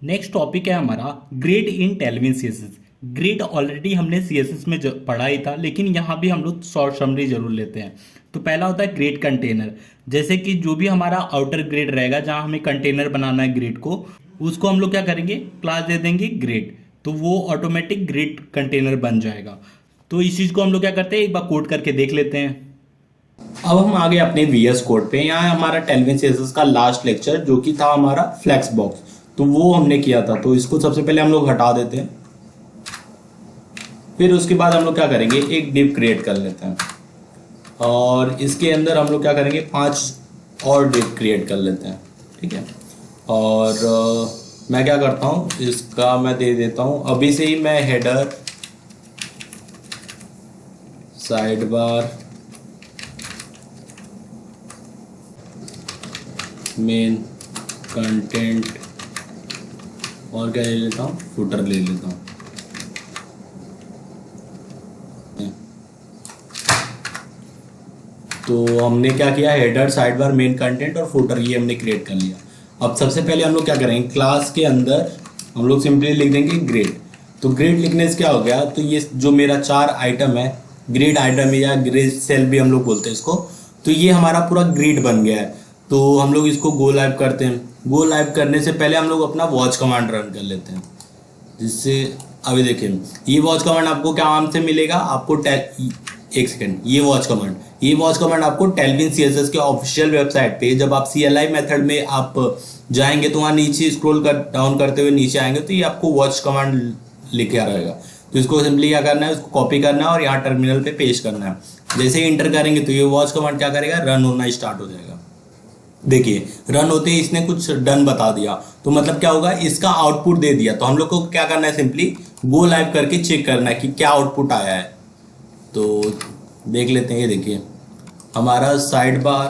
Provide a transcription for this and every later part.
Next topic है हमारा grid इन टेल्विन CSS. Grid already हमने सीएसएस में पढ़ा ही था, लेकिन यहाँ भी हम लोग शॉर्ट समरी जरूर लेते हैं। तो पहला होता है ग्रिड कंटेनर। जैसे कि जो भी हमारा आउटर ग्रिड रहेगा जहाँ हमें कंटेनर बनाना है ग्रिड को, उसको हम लोग क्या करेंगे, क्लास दे देंगे ग्रिड, तो वो ऑटोमेटिक ग्रिड कंटेनर बन जाएगा। तो इस चीज़ को हम लोग क्या करते हैं, एक बार कोड करके देख लेते हैं। अब हम आगे अपने वीएस कोड पे। यहाँ हमारा टेल्विन सीएसएस का लास्ट लेक्चर जो कि था हमारा फ्लेक्स बॉक्स, तो वो हमने किया था। तो इसको सबसे पहले हम लोग हटा देते हैं। फिर उसके बाद हम लोग क्या करेंगे, एक डिव क्रिएट कर लेते हैं और इसके अंदर हम लोग क्या करेंगे, 5 और डिव क्रिएट कर लेते हैं। ठीक है। और मैं क्या करता हूँ, इसका मैं दे देता हूँ अभी से ही, मैं header, side bar, main, content और क्या ले लेता हूँ, फुटर ले लेता हूँ। तो हमने क्या किया, header, side bar, main, content और फुटर, ये हमने क्रिएट कर लिया। अब सबसे पहले हम लोग क्या करेंगे, क्लास के अंदर हम लोग सिंपली लिख देंगे ग्रिड। तो ग्रिड लिखने से क्या हो गया, तो ये जो मेरा 4 आइटम है, ग्रिड आइटम या ग्रिड सेल भी हम लोग बोलते हैं इसको, तो ये हमारा पूरा ग्रिड बन गया है। तो हम लोग इसको गो लाइव करते हैं। गो लाइव करने से पहले हम लोग अपना वॉच कमांड रन कर लेते हैं, जिससे अभी देखिए ये वॉच कमांड आपको क्या नाम से मिलेगा, आपको एक सेकंड, ये वॉच कमांड आपको टेल्विन सीएसएस के ऑफिशियल वेबसाइट पे, जब आप सीएलआई मेथड में आप जाएंगे तो वहाँ नीचे स्क्रॉल डाउन करते हुए नीचे आएंगे तो ये आपको वॉच कमांड लिखे आ रहेगा। तो इसको सिंपली क्या करना है, उसको कॉपी करना है और यहाँ टर्मिनल पे पेस्ट करना है। जैसे ही इंटर करेंगे तो ये वॉच कमांड क्या करेगा, रन होना स्टार्ट हो जाएगा। देखिए रन होते ही इसने कुछ डन बता दिया, तो मतलब क्या होगा, इसका आउटपुट दे दिया। तो हम लोग को क्या करना है, सिंपली गो लाइव करके चेक करना है कि क्या आउटपुट आया है। तो देख लेते हैं, ये देखिए हमारा साइड बार,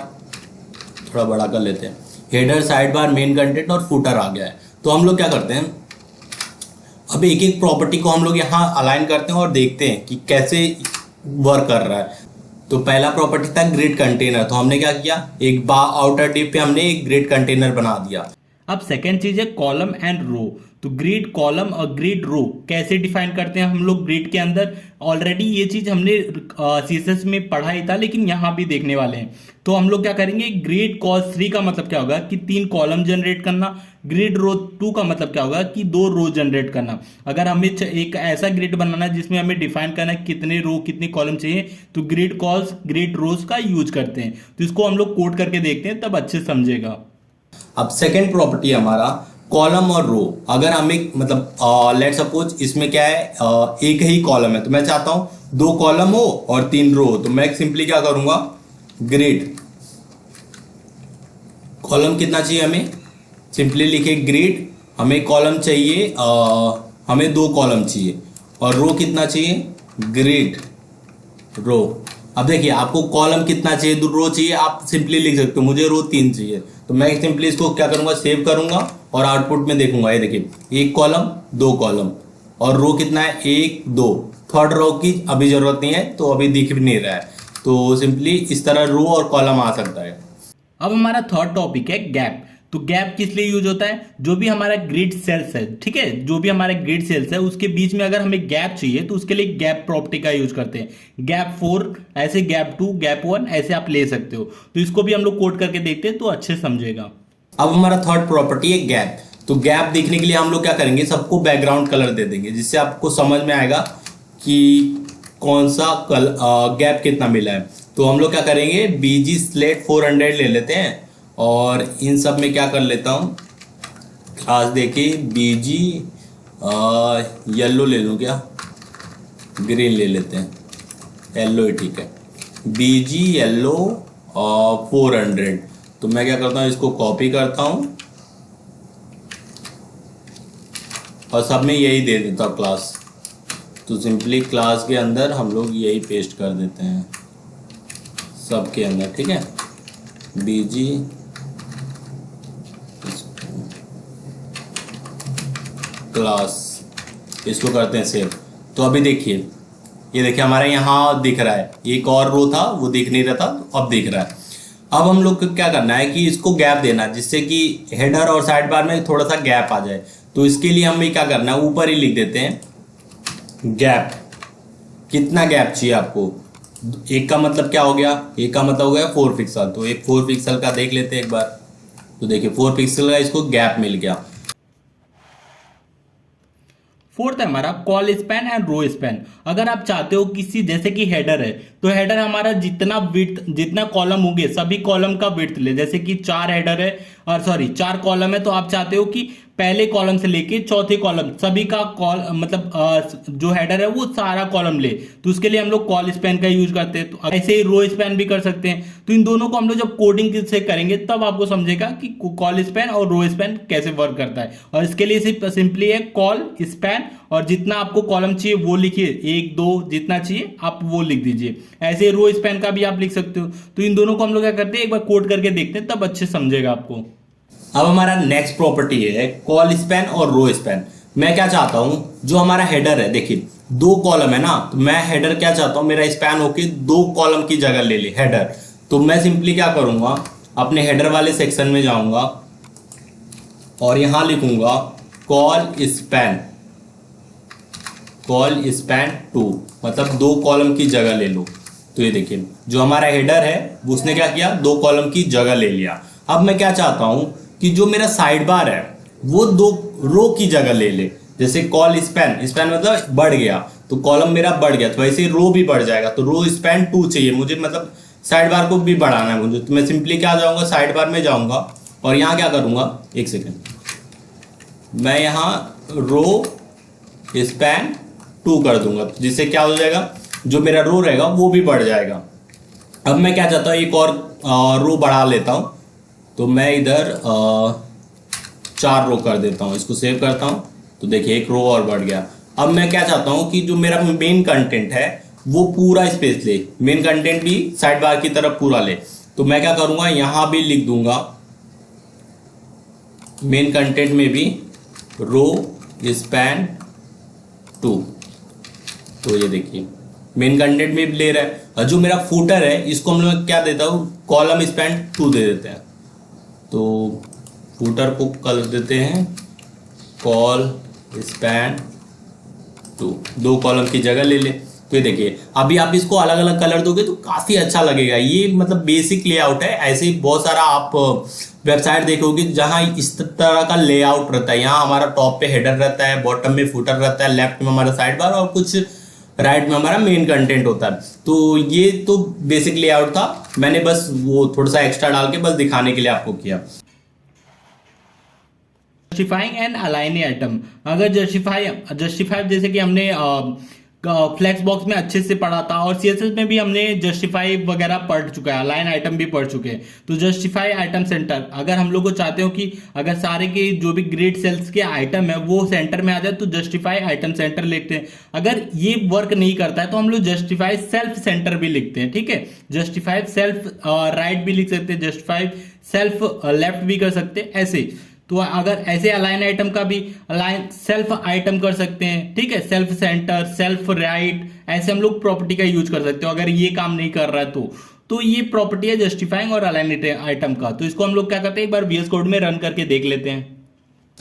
थोड़ा बड़ा कर लेते हैं, header, side bar, main, content और फुटर आ गया है। तो हम लोग क्या करते हैं, अब एक एक प्रॉपर्टी को हम लोग यहाँ अलाइन करते हैं और देखते हैं कि कैसे वर्क कर रहा है। तो पहला प्रॉपर्टी था ग्रिड कंटेनर, तो हमने क्या किया, एक बार आउटर डिव पे हमने एक ग्रिड कंटेनर बना दिया। अब सेकेंड चीज है कॉलम एंड रो। तो ग्रिड कॉलम और ग्रिड रो कैसे डिफाइन करते हैं हम लोग ग्रिड के अंदर, ऑलरेडी ये चीज हमने सीएसएस में पढ़ा ही था, लेकिन यहाँ भी देखने वाले हैं। तो हम लोग क्या करेंगे, ग्रिड कॉस 3 का मतलब क्या होगा कि 3 कॉलम जनरेट करना, ग्रिड रो 2 का मतलब क्या होगा कि 2 रो जनरेट करना। अगर हमें एक ऐसा ग्रिड बनाना है जिसमें हमें डिफाइन करना है कितने रो कितने कॉलम चाहिए, तो ग्रिड कॉल्स ग्रिड रोज का यूज करते हैं। तो इसको हम लोग कोड करके देखते हैं, तब अच्छे समझेगा। अब सेकेंड प्रॉपर्टी हमारा कॉलम और रो। अगर हमें मतलब लेट सपोज इसमें क्या है, एक ही कॉलम है, तो मैं चाहता हूं 2 कॉलम हो और 3 रो हो, तो मैं सिंपली क्या करूंगा, ग्रिड कॉलम कितना चाहिए हमें, सिंपली लिखे ग्रिड, हमें कॉलम चाहिए, हमें 2 कॉलम चाहिए, और रो कितना चाहिए, ग्रिड रो। अब देखिए आपको कॉलम कितना चाहिए, 2 रो चाहिए, आप सिंपली लिख सकते हो मुझे रो 3 चाहिए। तो मैं सिंपली इसको क्या करूंगा, सेव करूंगा और आउटपुट में देखूंगा, ये देखिए 1 कॉलम 2 कॉलम, और रो कितना है, 1 2। थर्ड रो की अभी जरूरत नहीं है, तो अभी दिख भी नहीं रहा है। तो सिंपली इस तरह रो और कॉलम आ सकता है। अब हमारा थर्ड टॉपिक है गैप। तो गैप किस लिए यूज होता है, जो भी हमारा ग्रिड सेल्स है, ठीक है, जो भी हमारा ग्रिड सेल्स है उसके बीच में अगर हमें गैप चाहिए तो उसके लिए गैप प्रॉपर्टी का यूज करते हैं। गैप 4 ऐसे, गैप 2, गैप 1 ऐसे आप ले सकते हो। तो इसको भी हम लोग कोड करके देखते हैं तो अच्छे समझेगा। अब हमारा थर्ड प्रॉपर्टी है गैप। तो गैप देखने के लिए हम लोग क्या करेंगे, सबको बैकग्राउंड कलर दे देंगे, जिससे आपको समझ में आएगा कि कौन सा गैप कितना मिला है। तो हम लोग क्या करेंगे, बीजी स्लेट 400 ले लेते हैं और इन सब में क्या कर लेता हूँ, क्लास देके बीजी येलो ले लूँ क्या, ग्रीन ले लेते हैं, येलो ही ठीक है, बीजी येलो 400। तो मैं क्या करता हूँ, इसको कॉपी करता हूँ और सब में यही दे देता हूँ क्लास। तो सिंपली क्लास के अंदर हम लोग यही पेस्ट कर देते हैं सब के अंदर, ठीक है, बीजी क्लास, इसको करते हैं सेव। तो अभी देखिए, ये देखिए हमारे यहाँ दिख रहा है, एक और रो था वो दिख नहीं रहा था, तो अब दिख रहा है। अब हम लोग को क्या करना है कि इसको गैप देना है, जिससे कि हेडर और साइड बार में थोड़ा सा गैप आ जाए। तो इसके लिए हमें क्या करना है, ऊपर ही लिख देते हैं गैप। कितना गैप चाहिए आपको, एक का मतलब क्या हो गया, एक का मतलब हो गया 4 पिक्सल, तो एक 4 पिक्सल का देख लेते हैं एक बार। तो देखिए 4 पिक्सल का इसको गैप मिल गया। फोर्थ है हमारा col span and row span. अगर आप चाहते हो किसी, जैसे कि हेडर है, तो हेडर हमारा जितना विड्थ, जितना कॉलम होंगे सभी कॉलम का विड्थ ले। जैसे कि 4 हेडर है और सॉरी 4 कॉलम है, तो आप चाहते हो कि पहले कॉलम से लेके चौथे कॉलम सभी का कॉल मतलब जो हेडर है वो सारा कॉलम ले, तो उसके लिए हम लोग कॉल स्पैन का यूज करते हैं। तो ऐसे ही रो स्पैन भी कर सकते हैं। तो इन दोनों को हम लोग जब कोडिंग से करेंगे तब आपको समझेगा कि कॉल स्पैन और रो स्पैन कैसे वर्क करता है। और इसके लिए सिंपली है कॉल स्पैन, और जितना आपको कॉलम चाहिए वो लिखिए, 1 2 जितना चाहिए आप वो लिख दीजिए। ऐसे रो स्पैन का भी आप लिख सकते हो। तो इन दोनों को हम लोग क्या करते हैं, एक बार कोड करके देखते हैं, तब अच्छे समझेगा आपको। अब हमारा नेक्स्ट प्रॉपर्टी है कॉल स्पैन और रो स्पैन। मैं क्या चाहता हूं, जो हमारा हेडर है, देखिए 2 कॉलम है ना, तो मैं हेडर क्या चाहता हूं, मेरा स्पैन होके 2 कॉलम की जगह ले ले हेडर। तो मैं सिंपली क्या करूंगा, अपने हेडर वाले सेक्शन में जाऊंगा और यहां लिखूंगा कॉल स्पैन 2, मतलब 2 कॉलम की जगह ले लो। तो ये देखिए जो हमारा हेडर है उसने क्या किया, 2 कॉलम की जगह ले लिया। अब मैं क्या चाहता हूं कि जो मेरा साइड बार है वो 2 रो की जगह ले ले। जैसे कॉल स्पैन मतलब बढ़ गया, तो कॉलम मेरा बढ़ गया, तो वैसे रो भी बढ़ जाएगा। तो रो स्पैन 2 चाहिए मुझे, मतलब साइड बार को भी बढ़ाना है मुझे। तो मैं सिंपली क्या जाऊंगा, साइड बार में जाऊंगा और यहाँ क्या करूंगा, एक सेकेंड, मैं यहाँ रो स्पैन 2 कर दूंगा, जिससे क्या हो जाएगा, जो मेरा रो रहेगा वो भी बढ़ जाएगा। अब मैं क्या चाहता हूँ, एक और रो बढ़ा लेता हूँ। तो मैं इधर 4 रो कर देता हूँ, इसको सेव करता हूँ। तो देखिए एक रो और बढ़ गया। अब मैं क्या चाहता हूँ कि जो मेरा मेन कंटेंट है वो पूरा स्पेस ले, मेन कंटेंट भी साइड बार की तरफ पूरा ले। तो मैं क्या करूंगा, यहां भी लिख दूंगा मेन कंटेंट में भी रो स्पैन 2। तो ये देखिए मेन कंटेंट में भी ले रहा है। और जो मेरा फूटर है इसको हम लोग क्या देता हूँ, कॉलम स्पैन 2 दे देते हैं। तो फूटर को कर देते हैं कॉल स्पैन 2, 2 कॉलम की जगह ले ले। तो ये देखिए अभी आप इसको अलग अलग कलर दोगे तो काफी अच्छा लगेगा। ये मतलब बेसिक लेआउट है। ऐसे ही बहुत सारा आप वेबसाइट देखोगे जहां इस तरह का लेआउट रहता है। यहाँ हमारा टॉप पे हेडर रहता है, बॉटम में फुटर रहता है, लेफ्ट में हमारा साइड बार और कुछ राइट में हमारा मेन कंटेंट होता है। तो ये तो बेसिक लेआउट था, मैंने बस वो थोड़ा सा एक्स्ट्रा डाल के बस दिखाने के लिए आपको किया। Justifying and aligning item. अगर जस्टिफाई जैसे कि हमने फ्लेक्स बॉक्स में अच्छे से पढ़ा था, और सीएसएस में भी हमने जस्टिफाई वगैरह पढ़ चुका है, अलाइन आइटम भी पढ़ चुके हैं। तो जस्टिफाई आइटम सेंटर, अगर हम लोग को चाहते हो कि अगर सारे के जो भी ग्रिड सेल्स के आइटम है वो सेंटर में आ जाए, तो जस्टिफाई आइटम सेंटर लिखते हैं। अगर ये वर्क नहीं करता है तो हम लोग जस्टिफाई सेल्फ सेंटर भी लिखते हैं। ठीक है, जस्टिफाई सेल्फ राइट भी लिख सकते हैं, जस्टिफाई सेल्फ लेफ्ट भी कर सकते हैं ऐसे। तो अगर ऐसे अलाइन आइटम का भी अलाइन सेल्फ आइटम कर सकते हैं। ठीक है, सेल्फ सेंटर, सेल्फ राइट, ऐसे हम लोग प्रॉपर्टी का यूज कर सकते हो अगर ये काम नहीं कर रहा है तो ये प्रॉपर्टी है जस्टिफाइंग और अलाइन आइटम का। तो इसको हम लोग क्या करते हैं, एक बार VS कोड में रन करके देख लेते हैं।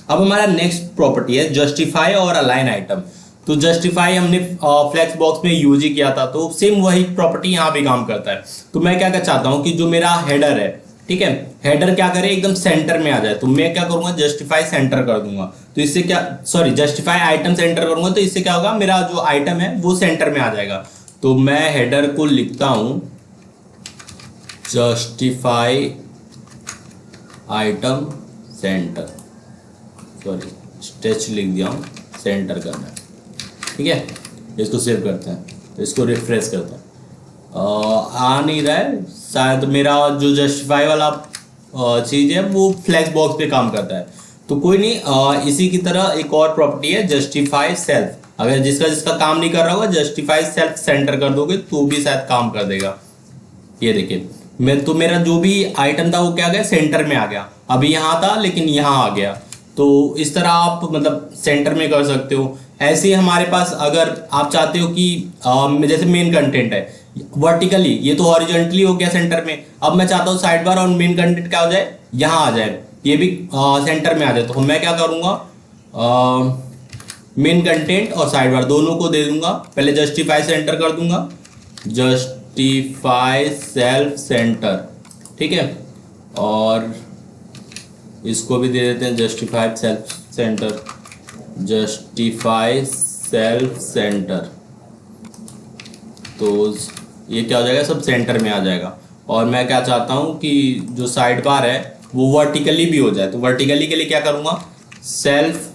अब हमारा नेक्स्ट प्रॉपर्टी है जस्टिफाई और अलाइन आइटम। तो जस्टिफाई हमने फ्लेक्स बॉक्स में यूज ही किया था, तो सेम वही प्रॉपर्टी यहाँ भी काम करता है। तो मैं क्या चाहता हूँ कि जो मेरा हेडर है, ठीक है, हेडर क्या करे, एकदम सेंटर में आ जाए। तो मैं क्या करूंगा, जस्टिफाई सेंटर कर दूंगा। तो इससे क्या, सॉरी जस्टिफाई आइटम सेंटर करूंगा, तो इससे क्या होगा, मेरा जो आइटम है वो सेंटर में आ जाएगा। तो मैं हेडर को लिखता हूं justify item centre, sorry stretch लिख दिया हूं, सेंटर करना है। ठीक है, इसको सेव करते हैं, तो इसको रिफ्रेश करते हैं। आ नहीं रहा है शायद, मेरा जो जस्टिफाई वाला चीज है वो फ्लेक्स बॉक्स पे काम करता है। तो कोई नहीं, इसी की तरह एक और प्रॉपर्टी है जस्टिफाई सेल्फ। अगर जिसका काम नहीं कर रहा होगा, जस्टिफाई सेल्फ सेंटर कर दोगे तो भी शायद काम कर देगा। ये देखिए मेरा जो भी आइटम था वो क्या गया, सेंटर में आ गया। अभी यहाँ था लेकिन यहाँ आ गया। तो इस तरह आप मतलब सेंटर में कर सकते हो। ऐसे हमारे पास अगर आप चाहते हो कि जैसे मेन कंटेंट है वर्टिकली, ये तो हॉरिजॉन्टली हो गया सेंटर में। अब मैं चाहता हूँ साइड बार और मेन कंटेंट क्या हो जाए, यहाँ आ जाए, ये भी सेंटर में आ जाए। तो मैं क्या करूंगा, मेन कंटेंट और साइड बार दोनों को दे दूंगा। पहले जस्टिफाई से एंटर कर दूंगा, जस्टिफाई सेल्फ सेंटर, ठीक है। और इसको भी दे देते हैं justify self centre, justify self centre. तो ये क्या हो जाएगा, सब सेंटर में आ जाएगा। और मैं क्या चाहता हूँ कि जो साइड बार है वो वर्टिकली भी हो जाए, तो वर्टिकली के लिए क्या करूँगा, सेल्फ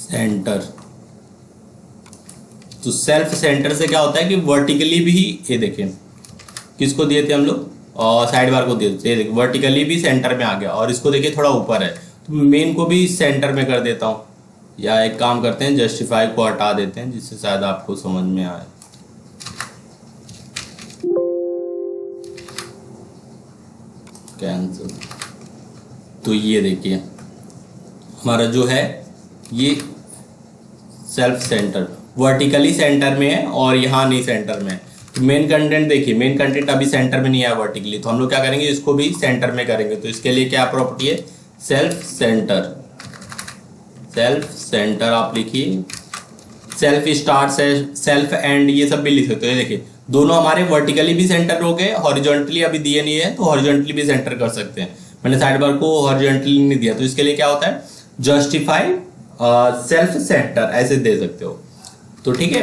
सेंटर। तो सेल्फ सेंटर से क्या होता है कि वर्टिकली भी, ये देखिए किसको दिए थे हम लोग, और साइड बार को दिए थे, ये देखिए वर्टिकली भी सेंटर में आ गया। और इसको देखिए थोड़ा ऊपर है, तो मेन को भी सेंटर में कर देता हूँ। या एक काम करते हैं, जस्टिफाई को हटा देते हैं, जिससे शायद आपको समझ में आए। कैंसिल। तो ये देखिए हमारा जो है ये सेल्फ सेंटर वर्टिकली सेंटर में है और यहाँ नहीं सेंटर में है। तो मेन कंटेंट देखिए, मेन कंटेंट अभी सेंटर में नहीं आया वर्टिकली, तो हम लोग क्या करेंगे, इसको भी सेंटर में करेंगे। तो इसके लिए क्या प्रॉपर्टी है, सेल्फ सेंटर। सेल्फ सेंटर आप लिखिए, सेल्फ स्टार्ट से सेल्फ एंड ये सब भी लिख सकते हो। ये देखिए दोनों हमारे वर्टिकली भी सेंटर हो गए, हॉरिजॉन्टली अभी दिए नहीं है तो हॉरिजॉन्टली भी सेंटर कर सकते हैं। मैंने साइड बार को हॉरिजॉन्टली नहीं दिया, तो इसके लिए क्या होता है, जस्टिफाई सेल्फ सेंटर ऐसे दे सकते हो। तो ठीक है।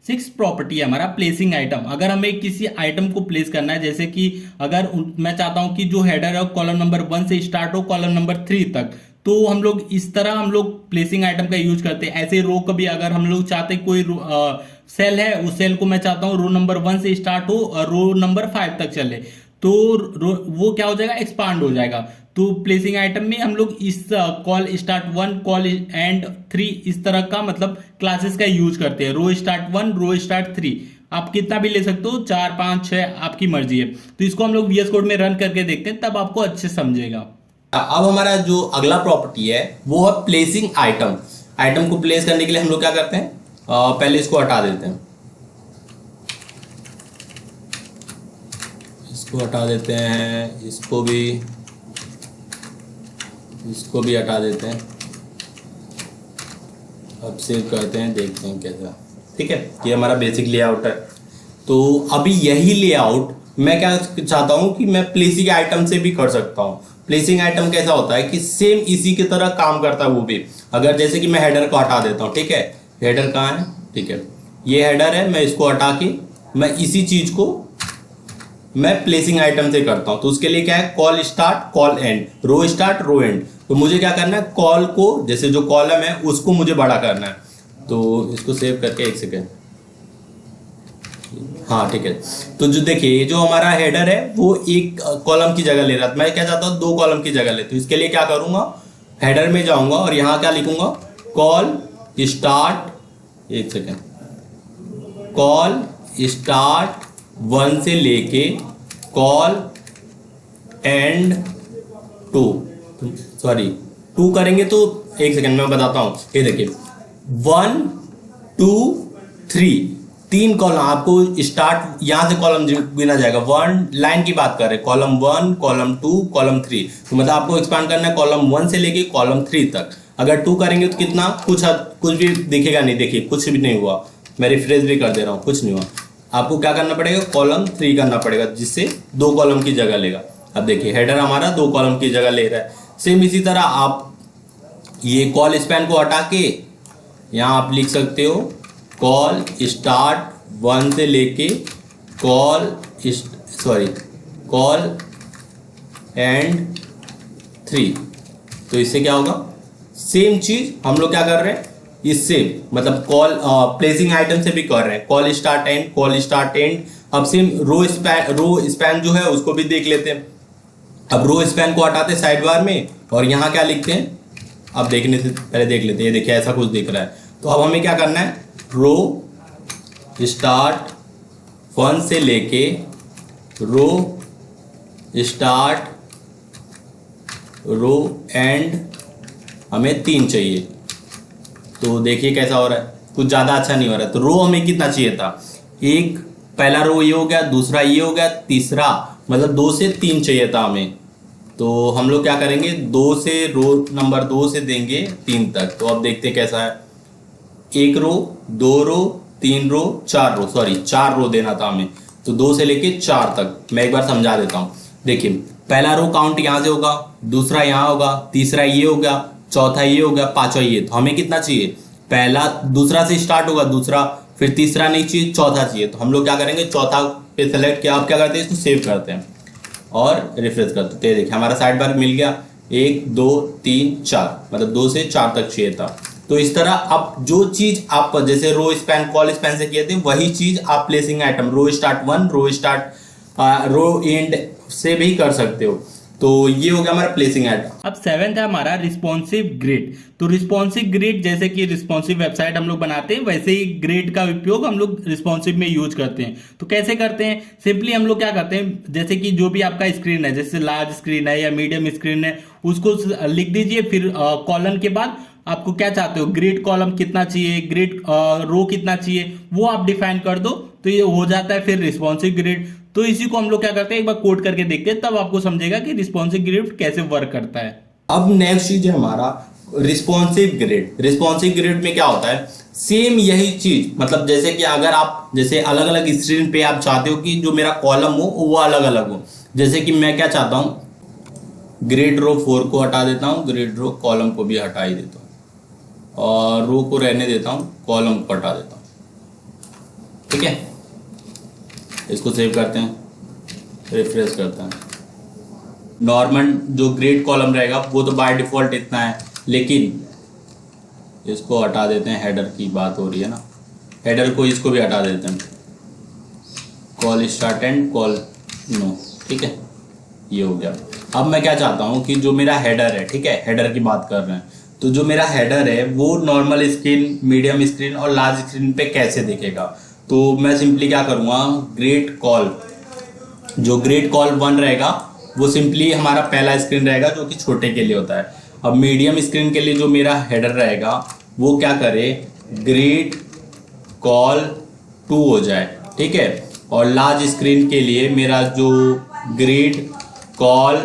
6th प्रॉपर्टी है हमारा प्लेसिंग आइटम। अगर हमें किसी आइटम को प्लेस करना है, जैसे कि अगर मैं चाहता हूं कि जो हेडर है कॉलम नंबर 1 से स्टार्ट हो कॉलम नंबर 3 तक, तो हम लोग इस तरह हम लोग प्लेसिंग आइटम का यूज करते हैं। ऐसे रो को भी अगर हम लोग चाहते कोई सेल है, उस सेल को मैं चाहता हूँ रो नंबर 1 से स्टार्ट हो और रो नंबर 5 तक चले, तो वो क्या हो जाएगा, एक्सपांड हो जाएगा। तो प्लेसिंग आइटम में हम लोग इस कॉल स्टार्ट 1 कॉल एंड 3 इस तरह का मतलब क्लासेस का यूज करते हैं। रो स्टार्ट 1 रो स्टार्ट 3 आप कितना भी ले सकते हो, 4 5 6 आपकी मर्जी है। तो इसको हम लोग VS कोड में रन करके देखते हैं, तब आपको अच्छे समझेगा। अब हमारा जो अगला प्रॉपर्टी है वो है प्लेसिंग आइटम। आइटम को प्लेस करने के लिए हम लोग क्या करते हैं, पहले इसको हटा देते हैं, इसको हटा देते हैं, इसको भी हटा देते हैं। अब सेव करते हैं, देखते हैं कैसा। ठीक है, ये हमारा बेसिक लेआउट है। तो अभी यही लेआउट मैं क्या चाहता हूं कि मैं प्लेसिंग आइटम से भी कर सकता हूं। प्लेसिंग आइटम कैसा होता है कि सेम इसी की तरह काम करता है वो भी। अगर जैसे कि मैं हेडर को हटा देता हूं, ठीक है, हेडर कहाँ है, ठीक है, ये हेडर है, मैं इसको हटा के मैं इसी चीज को मैं प्लेसिंग आइटम से करता हूं। तो उसके लिए क्या है, col start col end, row start row end. तो मुझे क्या करना है, कॉल को जैसे जो कॉलम है उसको मुझे बड़ा करना है। तो इसको सेव करके एक सेकेंड, हाँ ठीक है। तो जो देखिए जो हमारा हेडर है वो एक कॉलम की जगह ले रहा था, मैं क्या चाहता हूँ 2 कॉलम की जगह ले। तो इसके लिए क्या करूंगा, हेडर में जाऊंगा और यहाँ क्या लिखूंगा, कॉल स्टार्ट, एक सेकेंड, कॉल स्टार्ट 1 से लेके कॉल एंड 2, सॉरी 2 करेंगे तो एक सेकेंड मैं बताता हूँ। ये देखिए 1 2 3 3 कॉलम आपको स्टार्ट यहाँ से कॉलम गिना जाएगा। 1 लाइन की बात कर रहे हैं, कॉलम 1 कॉलम 2 कॉलम 3, तो मतलब आपको एक्सपांड करना है कॉलम 1 से लेके कॉलम 3 तक। अगर 2 करेंगे तो कितना, कुछ भी दिखेगा नहीं, देखिए कुछ भी नहीं हुआ। मैं रिफ्रेश भी कर दे रहा हूँ, कुछ नहीं हुआ। आपको क्या करना पड़ेगा, कॉलम 3 करना पड़ेगा, जिससे 2 कॉलम की जगह लेगा। अब देखिए हेडर हमारा 2 कॉलम की जगह ले रहा है। सेम इसी तरह आप ये कॉल स्पैन को हटा के यहाँ आप लिख सकते हो कॉल स्टार्ट 1 से लेके कॉल एंड 3। तो इससे क्या होगा, सेम चीज हम लोग क्या कर रहे हैं, इससे मतलब कॉल प्लेसिंग आइटम से भी कर रहे हैं, कॉल स्टार्ट एंड। अब सेम रो स्पैन जो है उसको भी देख लेते हैं। अब रो स्पैन को हटाते हैं साइड बार में और यहाँ क्या लिखते हैं, अब देखने से पहले देख लेते हैं। ये देखिए ऐसा कुछ दिख रहा है। तो अब हमें क्या करना है, रो स्टार्ट 1 से लेके रो स्टार्ट रो एंड हमें 3 चाहिए। तो देखिए कैसा हो रहा है, कुछ ज़्यादा अच्छा नहीं हो रहा है। तो रो हमें कितना चाहिए था, एक पहला रो ये हो गया, दूसरा ये हो गया, तीसरा मतलब 2 से 3 चाहिए था हमें। तो हम लोग क्या करेंगे, 2 से रो नंबर 2 से देंगे 3 तक। तो अब देखते हैं कैसा है। 1 रो, 2 रो, 3 रो, 4 रो, सॉरी 4 रो देना था हमें। तो 2 से लेके 4 तक मैं एक बार समझा देता हूँ। देखिए पहला रो काउंट यहाँ से होगा, दूसरा यहाँ होगा, तीसरा ये हो गया, चौथा ये हो गया, पांचवा ये। तो हमें कितना चाहिए, पहला दूसरा से स्टार्ट होगा, दूसरा, फिर तीसरा नहीं चाहिए, चौथा चाहिए। तो हम लोग क्या करेंगे, चौथा पे सेलेक्ट किया। अब क्या करते हैं, इसको सेव करते हैं और रिफ्रेश करते हैं। तो ये देखिए हमारा साइड बार मिल गया। 1 2 3 4, मतलब 2 से 4 तक चाहिए था। तो इस तरह अब जो चीज आप जैसे रो स्पैन कॉल स्पैन से किए थे, वही चीज आप placing item row start 1, row start row end से भी कर सकते हो। तो ये हो गया हमारा प्लेसिंग आइटम। अब 7th है हमारा रिस्पॉन्सिव ग्रिड। तो रिस्पॉन्सिव ग्रिड जैसे कि रिस्पॉन्सिव वेबसाइट हम लोग बनाते हैं, वैसे ही ग्रिड का उपयोग हम लोग रिस्पॉन्सिव में यूज करते हैं। तो कैसे करते हैं, सिंपली हम लोग क्या करते हैं, जैसे कि जो भी आपका स्क्रीन है, जैसे लार्ज स्क्रीन है या मीडियम स्क्रीन है, उसको लिख दीजिए। फिर कॉलम के बाद आपको क्या चाहते हो, ग्रिड कॉलम कितना चाहिए, ग्रिड रो कितना चाहिए, वो आप डिफाइन कर दो। तो ये हो जाता है फिर रिस्पॉन्सिव ग्रिड। तो इसी को हम लोग क्या करते हैं, एक बार कोड करके देखते हैं, तब आपको समझेगा कि रिस्पॉन्सिव ग्रिड कैसे वर्क करता है। अब नेक्स्ट चीज है हमारा रिस्पॉन्सिव ग्रिड। रिस्पॉन्सिव ग्रिड में क्या होता है, सेम यही चीज, मतलब जैसे कि अगर आप जैसे अलग अलग स्क्रीन पे आप चाहते हो कि जो मेरा कॉलम हो वो अलग अलग हो। जैसे कि मैं क्या चाहता हूँ, ग्रिड रो 4 को हटा देता हूँ, ग्रिड रो कॉलम को भी हटा ही देता हूँ, और रो को रहने देता हूँ, कॉलम को हटा देता हूँ। ठीक है, इसको सेव करते हैं, रिफ्रेश करते हैं। नॉर्मल जो ग्रेड कॉलम रहेगा वो तो बाय डिफॉल्ट इतना है, लेकिन इसको हटा देते हैं। हेडर की बात हो रही है ना, हेडर को इसको भी हटा देते हैं। Col start end col no, ठीक है, ये हो गया। अब मैं क्या चाहता हूँ कि जो मेरा हेडर है, ठीक है, हेडर की बात कर रहे हैं, तो जो मेरा हेडर है वो नॉर्मल स्क्रीन, मीडियम स्क्रीन और लार्ज स्क्रीन पे कैसे दिखेगा। तो मैं सिंपली क्या करूँगा, ग्रेड कॉल, जो ग्रेड कॉल 1 रहेगा वो सिंपली हमारा पहला स्क्रीन रहेगा जो कि छोटे के लिए होता है। अब मीडियम स्क्रीन के लिए जो मेरा हेडर रहेगा वो क्या करे, ग्रेड कॉल 2 हो जाए, ठीक है। और लार्ज स्क्रीन के लिए मेरा जो ग्रेड कॉल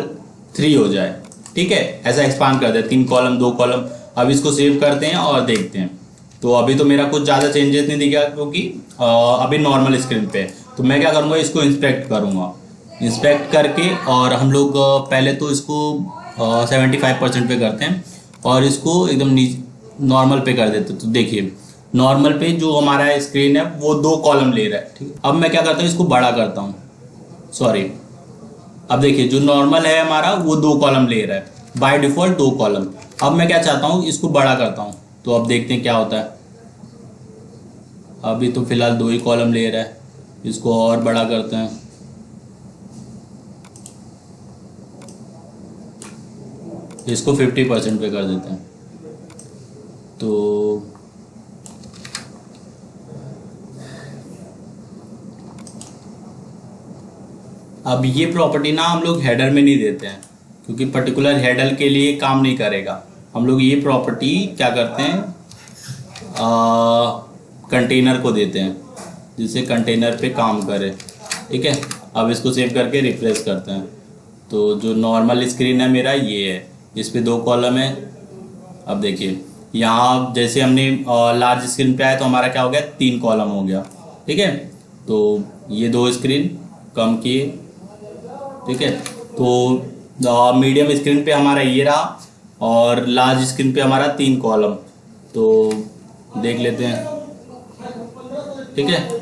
3 हो जाए, ठीक है। ऐसा एक्सपांड कर दे, 3 कॉलम 2 कॉलम। अब इसको सेव करते हैं और देखते हैं। तो अभी तो मेरा कुछ ज़्यादा चेंजेस नहीं दिखा क्योंकि अभी नॉर्मल स्क्रीन पे है। तो मैं क्या करूँगा, इसको इंस्पेक्ट करूँगा, इंस्पेक्ट करके, और हम लोग पहले तो इसको 75% पे करते हैं और इसको एकदम नॉर्मल पे कर देते हैं। तो देखिए नॉर्मल पे जो हमारा स्क्रीन है वो 2 कॉलम ले रहा है, ठीक है। अब मैं क्या करता हूँ, इसको बड़ा करता हूँ, सॉरी। अब देखिए जो नॉर्मल है हमारा वो 2 कॉलम ले रहा है, बाय डिफॉल्ट 2 कॉलम। अब मैं क्या चाहता हूँ, इसको बड़ा करता हूँ। तो अब देखते हैं क्या होता है। अभी तो फिलहाल 2 ही कॉलम ले रहा है, इसको और बड़ा करते हैं। इसको 50% पे कर देते हैं। तो अब ये प्रॉपर्टी ना हम लोग हेडर में नहीं देते हैं क्योंकि पर्टिकुलर हेडर के लिए काम नहीं करेगा। हम लोग ये प्रॉपर्टी क्या करते हैं, कंटेनर को देते हैं जिससे कंटेनर पे काम करे, ठीक है। अब इसको सेव करके रिफ्रेश करते हैं। तो जो नॉर्मल स्क्रीन है मेरा ये है, इस पे 2 कॉलम है। अब देखिए यहाँ जैसे हमने लार्ज स्क्रीन पे आया तो हमारा क्या हो गया, 3 कॉलम हो गया, ठीक है। तो ये 2 स्क्रीन कम किए, ठीक है। तो मीडियम स्क्रीन पे हमारा ये रहा और लार्ज स्क्रीन पे हमारा 3 कॉलम। तो देख लेते हैं, ठीक है।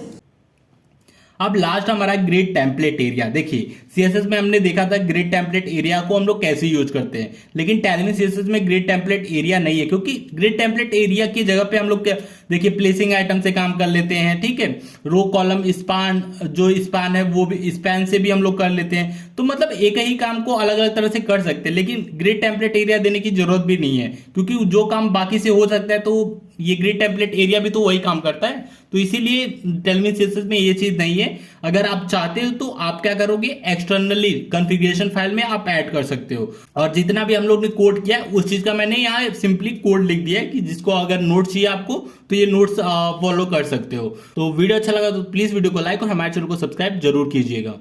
अब लास्ट हमारा ग्रिड टेम्पलेट एरिया। देखिए सीएसएस में हमने देखा था ग्रिड टेम्पलेट एरिया को हम लोग कैसे यूज करते हैं, लेकिन टैलेंट सीएसएस में ग्रिड टेम्पलेट एरिया नहीं है, क्योंकि ग्रिड टेम्पलेट एरिया की जगह पे हम लोग देखिए प्लेसिंग आइटम से काम कर लेते हैं, ठीक है। रो कॉलम स्पान, जो स्पान है वो भी स्पैन से भी हम लोग कर लेते हैं। तो मतलब एक ही काम को अलग अलग तरह से कर सकते हैं, लेकिन ग्रिड टेम्पलेट एरिया देने की जरूरत भी नहीं है, क्योंकि जो काम बाकी से हो सकता है तो ये ग्रिड टेम्पलेट एरिया भी तो वही काम करता है। तो इसीलिए टेलमी सीएसएस में ये चीज नहीं है। अगर आप चाहते हो तो आप क्या करोगे, एक्सटर्नली कॉन्फ़िगरेशन फाइल में आप ऐड कर सकते हो। और जितना भी हम लोग ने कोड किया उस चीज का मैंने यहाँ सिंपली कोड लिख दिया है कि जिसको अगर नोट्स चाहिए आपको तो ये नोट्स फॉलो कर सकते हो। तो वीडियो अच्छा लगा तो प्लीज वीडियो को लाइक और हमारे चैनल को सब्सक्राइब जरूर कीजिएगा।